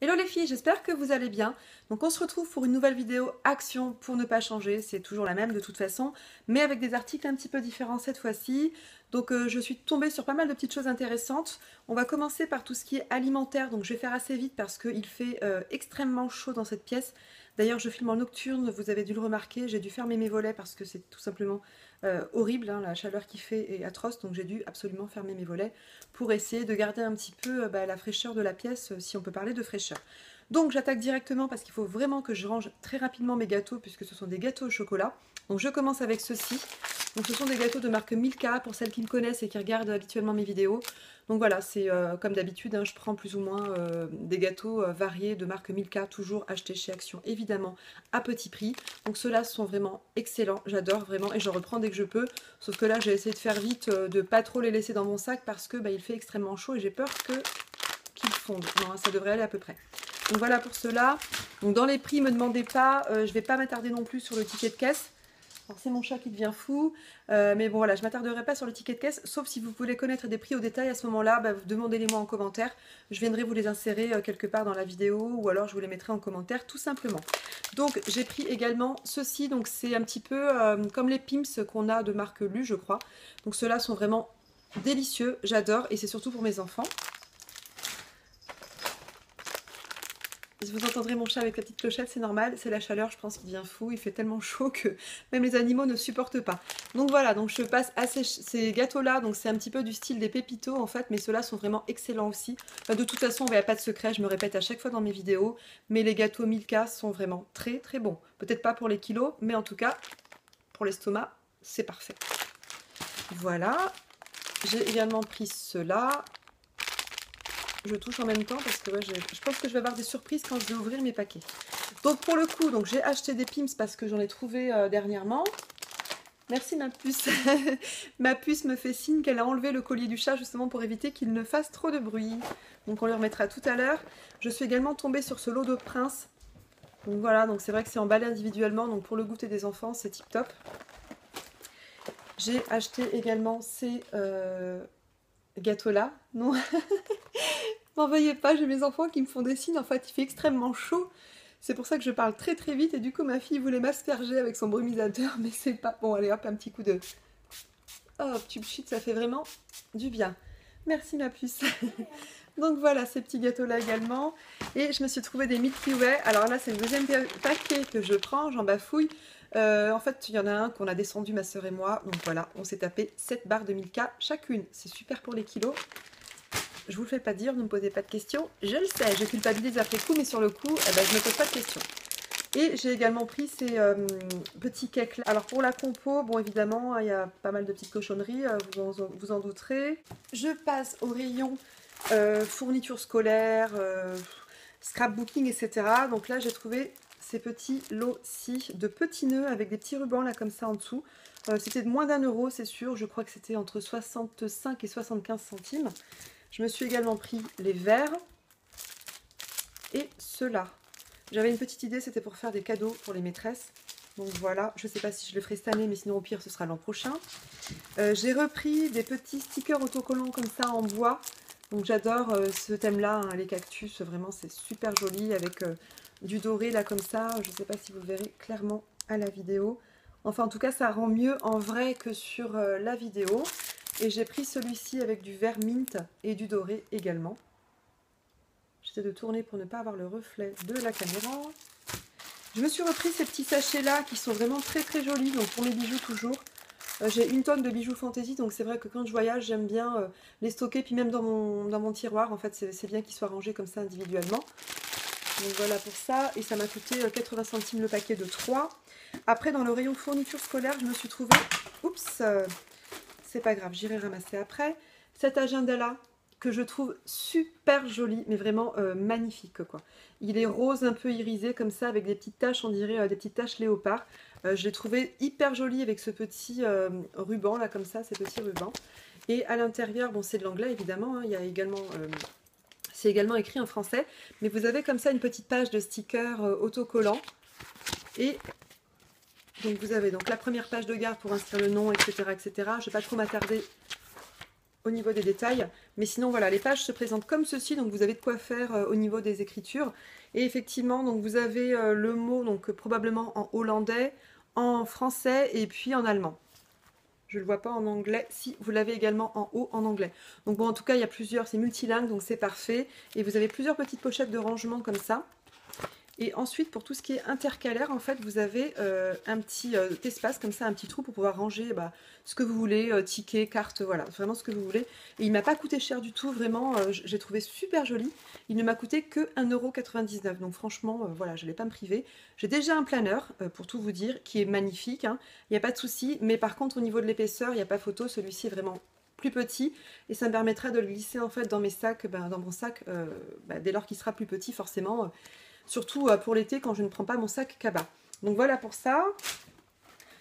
Hello les filles, j'espère que vous allez bien. Donc on se retrouve pour une nouvelle vidéo action pour ne pas changer, c'est toujours la même de toute façon, mais avec des articles un petit peu différents cette fois-ci. Donc je suis tombée sur pas mal de petites choses intéressantes. On va commencer par tout ce qui est alimentaire, donc je vais faire assez vite parce qu'il fait extrêmement chaud dans cette pièce. D'ailleurs je filme en nocturne, vous avez dû le remarquer, j'ai dû fermer mes volets parce que c'est tout simplement horrible, hein, la chaleur qu'il fait est atroce, donc j'ai dû absolument fermer mes volets pour essayer de garder un petit peu la fraîcheur de la pièce, si on peut parler de fraîcheur. Donc j'attaque directement parce qu'il faut vraiment que je range très rapidement mes gâteaux puisque ce sont des gâteaux au chocolat. Donc je commence avec ceux-ci. Donc ce sont des gâteaux de marque Milka pour celles qui me connaissent et qui regardent habituellement mes vidéos. Donc voilà, c'est comme d'habitude, hein, je prends plus ou moins des gâteaux variés de marque Milka, toujours achetés chez Action évidemment à petit prix. Donc ceux-là sont vraiment excellents, j'adore vraiment et je reprends dès que je peux. Sauf que là j'ai essayé de faire vite, de pas trop les laisser dans mon sac parce que il fait extrêmement chaud et j'ai peur qu'ils fondent. Non, ça devrait aller à peu près. Donc voilà pour cela. Donc dans les prix, ne me demandez pas, je vais pas m'attarder non plus sur le ticket de caisse. Alors c'est mon chat qui devient fou, mais bon voilà, je ne m'attarderai pas sur le ticket de caisse, sauf si vous voulez connaître des prix au détail à ce moment-là, demandez-les moi en commentaire. Je viendrai vous les insérer quelque part dans la vidéo ou alors je vous les mettrai en commentaire tout simplement. Donc j'ai pris également ceci, donc c'est un petit peu comme les Pim's qu'on a de marque Lu je crois. Donc ceux-là sont vraiment délicieux, j'adore et c'est surtout pour mes enfants. Vous entendrez mon chat avec la petite clochette, c'est normal, c'est la chaleur, je pense qu'il devient fou, il fait tellement chaud que même les animaux ne supportent pas. Donc voilà, donc je passe à ces gâteaux-là, donc c'est un petit peu du style des pépitos en fait, mais ceux-là sont vraiment excellents aussi. Enfin, de toute façon, il n'y a pas de secret, je me répète à chaque fois dans mes vidéos, mais les gâteaux Milka sont vraiment très très bons. Peut-être pas pour les kilos, mais en tout cas, pour l'estomac, c'est parfait. Voilà, j'ai également pris ceux-là. Je touche en même temps parce que ouais, je pense que je vais avoir des surprises quand je vais ouvrir mes paquets. Donc pour le coup, j'ai acheté des Pim's parce que j'en ai trouvé dernièrement. Merci ma puce. Ma puce me fait signe qu'elle a enlevé le collier du chat justement pour éviter qu'il ne fasse trop de bruit. Donc on le remettra tout à l'heure. Je suis également tombée sur ce lot de Prince. Donc voilà, donc c'est vrai que c'est emballé individuellement. Donc pour le goûter des enfants, c'est tip top. J'ai acheté également ces gâteaux là. Non. N'en veuillez pas, j'ai mes enfants qui me font des signes, en fait il fait extrêmement chaud. C'est pour ça que je parle très très vite et du coup ma fille voulait m'asperger avec son brumisateur, mais c'est pas... Bon allez hop, un petit coup de... Oh, tube shit, ça fait vraiment du bien. Merci ma puce. Donc voilà, ces petits gâteaux-là également. Et je me suis trouvé des Milky Way. Alors là, c'est le deuxième paquet que je prends, j'en bafouille. En fait, il y en a un qu'on a descendu, ma soeur et moi. Donc voilà, on s'est tapé 7 barres de Milka chacune. C'est super pour les kilos. Je vous le fais pas dire, ne me posez pas de questions. Je le sais, je culpabilise après coup, mais sur le coup, je ne me pose pas de questions. Et j'ai également pris ces petits cakes là. Alors pour la compo, bon évidemment, il y a pas mal de petites cochonneries, vous en douterez. Je passe au rayon fournitures scolaires, scrapbooking, etc. Donc là, j'ai trouvé ces petits lots-ci de petits nœuds avec des petits rubans là comme ça en dessous. C'était de moins d'1 €, c'est sûr. Je crois que c'était entre 65 et 75 centimes. Je me suis également pris les verres et ceux-là. J'avais une petite idée, c'était pour faire des cadeaux pour les maîtresses. Donc voilà, je ne sais pas si je le ferai cette année, mais sinon au pire ce sera l'an prochain. J'ai repris des petits stickers autocollants comme ça en bois. Donc j'adore ce thème-là, hein, les cactus, vraiment c'est super joli avec du doré là comme ça. Je ne sais pas si vous le verrez clairement à la vidéo. Enfin en tout cas ça rend mieux en vrai que sur la vidéo. Et j'ai pris celui-ci avec du vert mint et du doré également. J'essaie de tourner pour ne pas avoir le reflet de la caméra. Je me suis repris ces petits sachets-là qui sont vraiment très très jolis, donc pour mes bijoux toujours. J'ai une tonne de bijoux fantaisie, donc c'est vrai que quand je voyage, j'aime bien les stocker, puis même dans mon tiroir, en fait c'est bien qu'ils soient rangés comme ça individuellement. Donc voilà pour ça, et ça m'a coûté 80 centimes le paquet de 3. Après dans le rayon fourniture scolaire, je me suis trouvé... Oups, c'est pas grave, j'irai ramasser après. Cet agenda-là, que je trouve super joli, mais vraiment magnifique, quoi. Il est rose, un peu irisé, comme ça, avec des petites taches, on dirait des petites taches léopard. Je l'ai trouvé hyper joli avec ce petit ruban, là, comme ça, ces petits rubans. Et à l'intérieur, bon, c'est de l'anglais, évidemment, hein, il y a également... c'est également écrit en français, mais vous avez comme ça une petite page de stickers autocollants. Et donc vous avez donc la première page de garde pour inscrire le nom, etc. etc. Je ne vais pas trop m'attarder au niveau des détails. Mais sinon, voilà, les pages se présentent comme ceci, donc vous avez de quoi faire au niveau des écritures. Et effectivement, donc vous avez le mot, donc probablement en hollandais, en français et puis en allemand. Je ne le vois pas en anglais. Si, vous l'avez également en haut en anglais. Donc bon, en tout cas, il y a plusieurs, c'est multilingue, donc c'est parfait. Et vous avez plusieurs petites pochettes de rangement comme ça. Et ensuite, pour tout ce qui est intercalaire, en fait, vous avez un petit espace, comme ça, un petit trou pour pouvoir ranger ce que vous voulez, tickets, cartes, voilà, vraiment ce que vous voulez. Et il m'a pas coûté cher du tout, vraiment, j'ai trouvé super joli. Il ne m'a coûté que 1,99 €. Donc franchement, voilà, je n'allais pas me priver. J'ai déjà un planeur, pour tout vous dire, qui est magnifique, hein. Il n'y a pas de souci. Mais par contre, au niveau de l'épaisseur, il n'y a pas photo. Celui-ci est vraiment plus petit et ça me permettra de le glisser en fait dans mes sacs, dans mon sac, dès lors qu'il sera plus petit forcément. Surtout pour l'été quand je ne prends pas mon sac cabas. Donc voilà pour ça.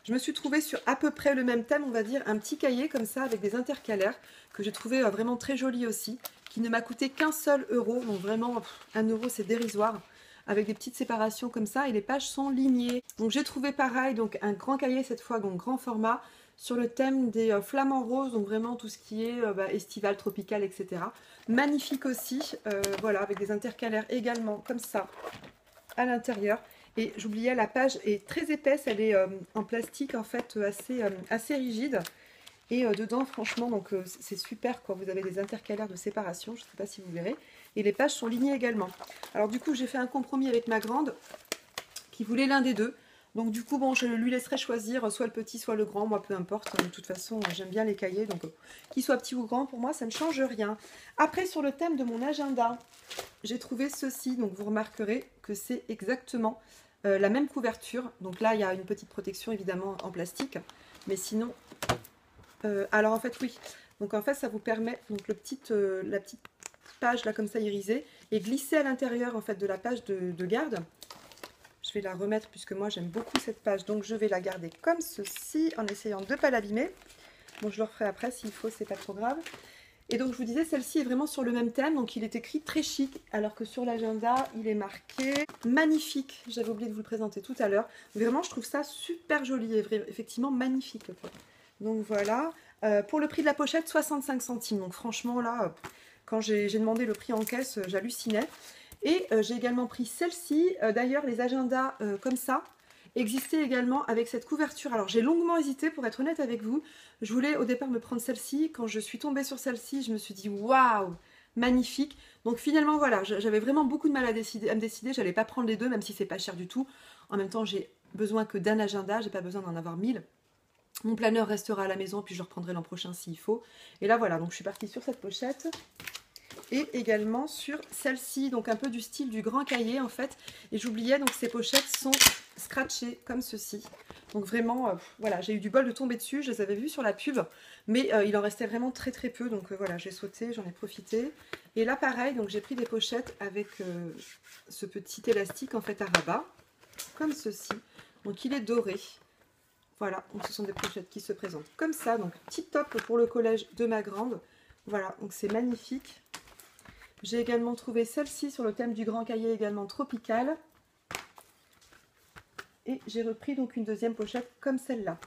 Je me suis trouvée sur à peu près le même thème, on va dire, un petit cahier comme ça avec des intercalaires que j'ai trouvé vraiment très joli aussi, qui ne m'a coûté qu'un seul euro. Donc vraiment, 1 € c'est dérisoire. Avec des petites séparations comme ça et les pages sont lignées. Donc j'ai trouvé pareil, donc un grand cahier cette fois, donc grand format, sur le thème des flamants roses, donc vraiment tout ce qui est estival, tropical, etc. Magnifique aussi, voilà, avec des intercalaires également, comme ça, à l'intérieur. Et j'oubliais, la page est très épaisse, elle est en plastique en fait assez rigide. Et dedans, franchement, donc c'est super quoi. Vous avez des intercalaires de séparation, je ne sais pas si vous verrez. Et les pages sont lignées également. Alors du coup, j'ai fait un compromis avec ma grande qui voulait l'un des deux. Donc du coup, bon, je lui laisserai choisir soit le petit, soit le grand. Moi, peu importe. De toute façon, j'aime bien les cahiers. Donc qu'il soit petit ou grand, pour moi, ça ne change rien. Après, sur le thème de mon agenda, j'ai trouvé ceci. Donc vous remarquerez que c'est exactement la même couverture. Donc là, il y a une petite protection, évidemment, en plastique. Mais sinon... alors en fait, oui. Donc en fait, ça vous permet... Donc la petite page, là, comme ça, irisée, et glisser à l'intérieur, en fait, de la page de garde. Je vais la remettre puisque moi j'aime beaucoup cette page, donc je vais la garder comme ceci en essayant de ne pas l'abîmer. Bon, je le referai après s'il faut, c'est pas trop grave. Et donc je vous disais, celle-ci est vraiment sur le même thème, donc il est écrit très chic, alors que sur l'agenda il est marqué magnifique. J'avais oublié de vous le présenter tout à l'heure. Vraiment, je trouve ça super joli et effectivement magnifique, quoi. Donc voilà, pour le prix de la pochette, 65 centimes. Donc franchement là, quand j'ai demandé le prix en caisse, j'hallucinais. Et j'ai également pris celle-ci. D'ailleurs, les agendas comme ça existaient également avec cette couverture. Alors, j'ai longuement hésité, pour être honnête avec vous. Je voulais au départ me prendre celle-ci. Quand je suis tombée sur celle-ci, je me suis dit waouh, magnifique. Donc finalement, voilà, j'avais vraiment beaucoup de mal à me décider. Je n'allais pas prendre les deux, même si c'est pas cher du tout. En même temps, j'ai besoin que d'un agenda. J'ai pas besoin d'en avoir 1000. Mon planeur restera à la maison, puis je le reprendrai l'an prochain s'il faut. Et là, voilà, donc je suis partie sur cette pochette. Et également sur celle-ci, donc un peu du style du grand cahier en fait. Et j'oubliais, donc ces pochettes sont scratchées comme ceci. Donc vraiment, voilà, j'ai eu du bol de tomber dessus, je les avais vues sur la pub, mais il en restait vraiment très très peu. Donc voilà, j'ai sauté, j'en ai profité. Et là pareil, donc j'ai pris des pochettes avec ce petit élastique en fait à rabat, comme ceci. Donc il est doré. Voilà, donc ce sont des pochettes qui se présentent comme ça. Donc tip top pour le collège de ma grande. Voilà, donc c'est magnifique. J'ai également trouvé celle-ci sur le thème du grand cahier, également tropical. Et j'ai repris donc une deuxième pochette comme celle-là.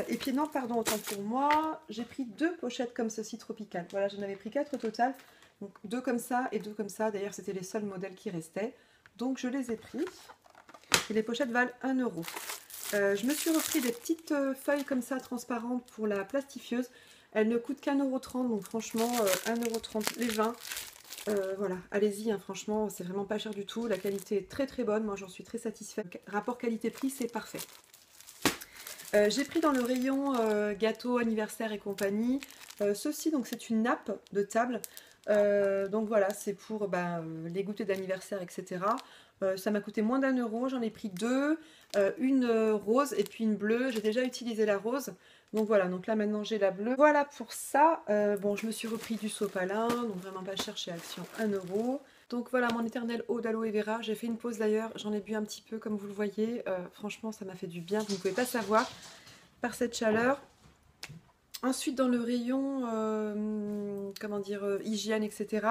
Et puis non, pardon, autant pour moi, j'ai pris 2 pochettes comme ceci tropicales. Voilà, j'en avais pris 4 au total. Donc 2 comme ça et 2 comme ça. D'ailleurs, c'était les seuls modèles qui restaient. Donc je les ai pris. Et les pochettes valent 1 €. Je me suis repris des petites feuilles comme ça transparentes pour la plastifieuse. Elles ne coûtent qu'1,30 €, donc franchement 1,30 € les 20. Voilà, allez-y, hein, franchement, c'est vraiment pas cher du tout. La qualité est très très bonne, moi j'en suis très satisfaite. Rapport qualité-prix, c'est parfait. J'ai pris dans le rayon gâteau, anniversaire et compagnie. Ceci, donc c'est une nappe de table. Donc voilà, c'est pour les goûters d'anniversaire, etc. Ça m'a coûté moins d'1 €, j'en ai pris 2, une rose et puis une bleue. J'ai déjà utilisé la rose, donc voilà, donc là maintenant j'ai la bleue. Voilà pour ça. Bon, je me suis repris du sopalin, donc vraiment pas cher chez Action, 1 €. Donc voilà mon éternelle eau d'aloe vera. J'ai fait une pause d'ailleurs, j'en ai bu un petit peu comme vous le voyez. Franchement ça m'a fait du bien, vous ne pouvez pas savoir par cette chaleur. Ensuite, dans le rayon, comment dire, hygiène, etc.,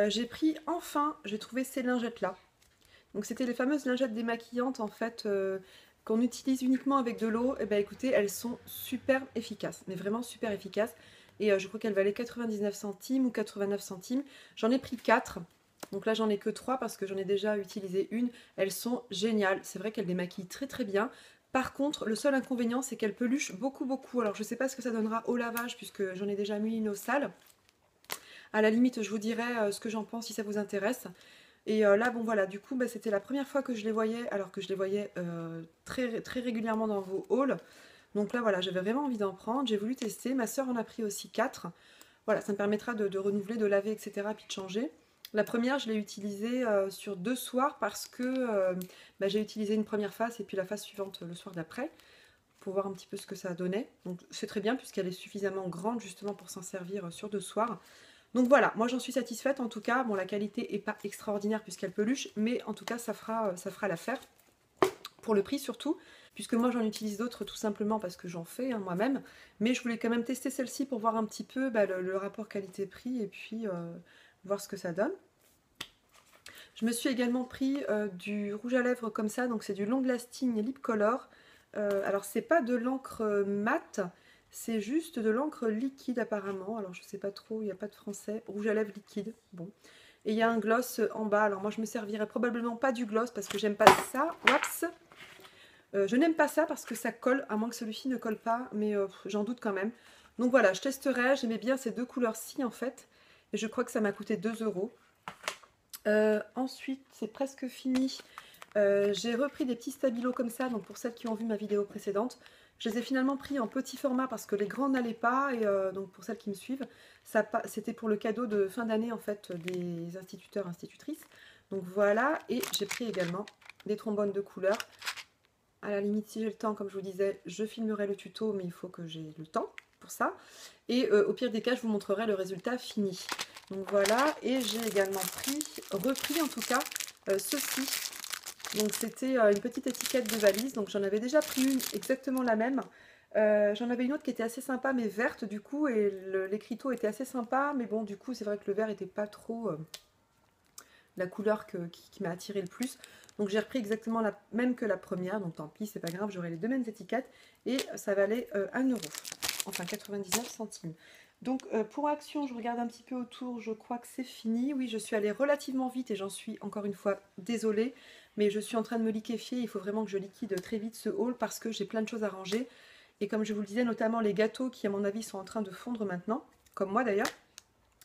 j'ai pris, enfin, j'ai trouvé ces lingettes-là. Donc, c'était les fameuses lingettes démaquillantes, en fait, qu'on utilise uniquement avec de l'eau. Et bien, écoutez, elles sont super efficaces, mais vraiment super efficaces. et je crois qu'elle valait 99 centimes ou 89 centimes. J'en ai pris 4. Donc là, j'en ai que 3 parce que j'en ai déjà utilisé une. Elles sont géniales. C'est vrai qu'elles démaquillent très très bien. Par contre, le seul inconvénient, c'est qu'elles peluchent beaucoup beaucoup. Alors, je ne sais pas ce que ça donnera au lavage puisque j'en ai déjà mis une au sale. À la limite, je vous dirai ce que j'en pense si ça vous intéresse. Et là, bon voilà, du coup, bah, c'était la première fois que je les voyais, alors que je les voyais très, très régulièrement dans vos hauls. Donc là, voilà, j'avais vraiment envie d'en prendre. J'ai voulu tester. Ma soeur en a pris aussi 4. Voilà, ça me permettra de renouveler, de laver, etc. puis de changer. La première, je l'ai utilisée sur 2 soirs parce que bah, j'ai utilisé une première face et puis la face suivante le soir d'après pour voir un petit peu ce que ça donnait. Donc c'est très bien puisqu'elle est suffisamment grande justement pour s'en servir sur 2 soirs. Donc voilà, moi j'en suis satisfaite en tout cas. Bon, la qualité n'est pas extraordinaire puisqu'elle peluche, mais en tout cas ça fera l'affaire. Pour le prix surtout, puisque moi j'en utilise d'autres tout simplement parce que j'en fais moi-même. Mais je voulais quand même tester celle-ci pour voir un petit peu bah, le rapport qualité-prix et puis voir ce que ça donne. Je me suis également pris du rouge à lèvres comme ça, donc c'est du Long Lasting Lip Color. Alors c'est pas de l'encre mat, c'est juste de l'encre liquide apparemment. Alors je sais pas trop, il n'y a pas de français. Rouge à lèvres liquide, bon. Et il y a un gloss en bas. Alors moi je me servirai probablement pas du gloss parce que j'aime pas ça. Waps. Je n'aime pas ça parce que ça colle, à moins que celui-ci ne colle pas, mais j'en doute quand même. Donc voilà, je testerai, j'aimais bien ces deux couleurs-ci en fait. Et je crois que ça m'a coûté 2 €. Ensuite, c'est presque fini. J'ai repris des petits stabilos comme ça, donc pour celles qui ont vu ma vidéo précédente. Je les ai finalement pris en petit format parce que les grands n'allaient pas, et donc pour celles qui me suivent, c'était pour le cadeau de fin d'année en fait des instituteurs, institutrices. Donc voilà, et j'ai pris également des trombones de couleur. À la limite, si j'ai le temps, comme je vous disais, je filmerai le tuto, mais il faut que j'ai le temps pour ça. Et au pire des cas, je vous montrerai le résultat fini. Donc voilà, et j'ai également repris en tout cas, ceci. Donc c'était une petite étiquette de valise, donc j'en avais déjà pris une exactement la même. J'en avais une autre qui était assez sympa, mais verte du coup, et l'écriteau était assez sympa, mais bon, du coup, c'est vrai que le vert n'était pas trop la couleur qui m'a attiré le plus. Donc j'ai repris exactement la même que la première, donc tant pis, c'est pas grave, j'aurai les deux mêmes étiquettes, et ça valait 1 €, enfin 99 centimes. Donc pour Action, je regarde un petit peu autour, je crois que c'est fini. Oui, je suis allée relativement vite et j'en suis encore une fois désolée, mais je suis en train de me liquéfier, il faut vraiment que je liquide très vite ce haul parce que j'ai plein de choses à ranger. Et comme je vous le disais, notamment les gâteaux qui à mon avis sont en train de fondre maintenant, comme moi d'ailleurs.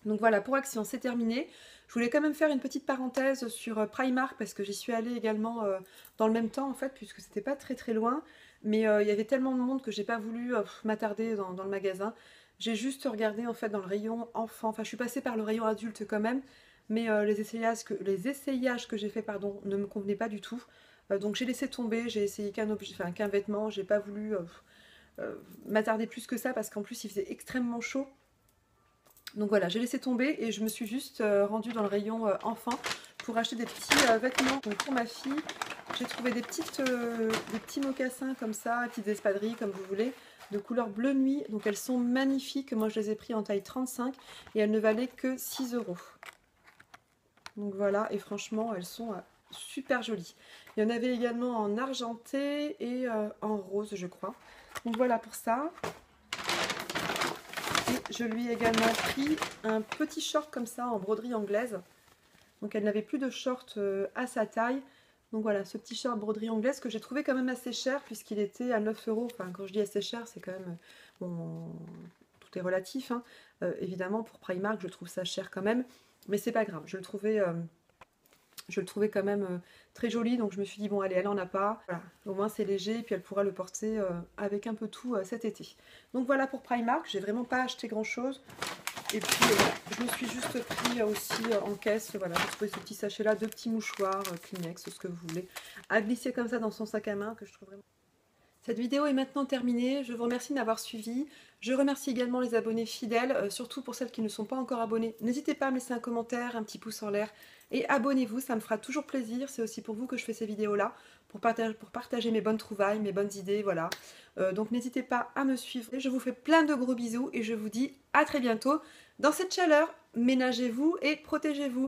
Donc voilà, pour Action, c'est terminé. Je voulais quand même faire une petite parenthèse sur Primark parce que j'y suis allée également dans le même temps en fait, puisque c'était pas très très loin. Mais il y avait tellement de monde que j'ai pas voulu m'attarder dans le magasin. J'ai juste regardé en fait dans le rayon enfant. Enfin, je suis passée par le rayon adulte quand même, mais les essayages que j'ai fait pardon, ne me convenaient pas du tout. Donc j'ai laissé tomber. J'ai essayé qu'un vêtement. J'ai pas voulu m'attarder plus que ça parce qu'en plus il faisait extrêmement chaud. Donc voilà, j'ai laissé tomber et je me suis juste rendue dans le rayon enfant pour acheter des petits vêtements. Donc pour ma fille, j'ai trouvé des petits mocassins comme ça, des petites espadrilles comme vous voulez, de couleur bleu nuit. Donc elles sont magnifiques. Moi je les ai pris en taille 35 et elles ne valaient que 6 €. Donc voilà, et franchement elles sont super jolies. Il y en avait également en argenté et en rose je crois. Donc voilà pour ça. Et je lui ai également pris un petit short comme ça en broderie anglaise. Donc elle n'avait plus de short à sa taille. Donc voilà, ce petit short broderie anglaise que j'ai trouvé quand même assez cher puisqu'il était à 9 €. Enfin, quand je dis assez cher, c'est quand même... Bon, tout est relatif. Hein. Évidemment, pour Primark, je trouve ça cher quand même. Mais c'est pas grave, je le trouvais quand même très joli. Donc je me suis dit, bon allez, elle en a pas. Voilà, au moins c'est léger et puis elle pourra le porter avec un peu tout cet été. Donc voilà pour Primark, j'ai vraiment pas acheté grand chose. Et puis je me suis juste pris aussi en caisse, voilà, j'ai trouvé ce petit sachet là, 2 petits mouchoirs, Kleenex, ce que vous voulez, à glisser comme ça dans son sac à main que je trouve vraiment... Cette vidéo est maintenant terminée, je vous remercie de m'avoir suivi. Je remercie également les abonnés fidèles, surtout pour celles qui ne sont pas encore abonnées. N'hésitez pas à me laisser un commentaire, un petit pouce en l'air et abonnez-vous, ça me fera toujours plaisir. C'est aussi pour vous que je fais ces vidéos-là, pour partager mes bonnes trouvailles, mes bonnes idées, voilà. Donc n'hésitez pas à me suivre. Je vous fais plein de gros bisous et je vous dis à très bientôt. Dans cette chaleur, ménagez-vous et protégez-vous.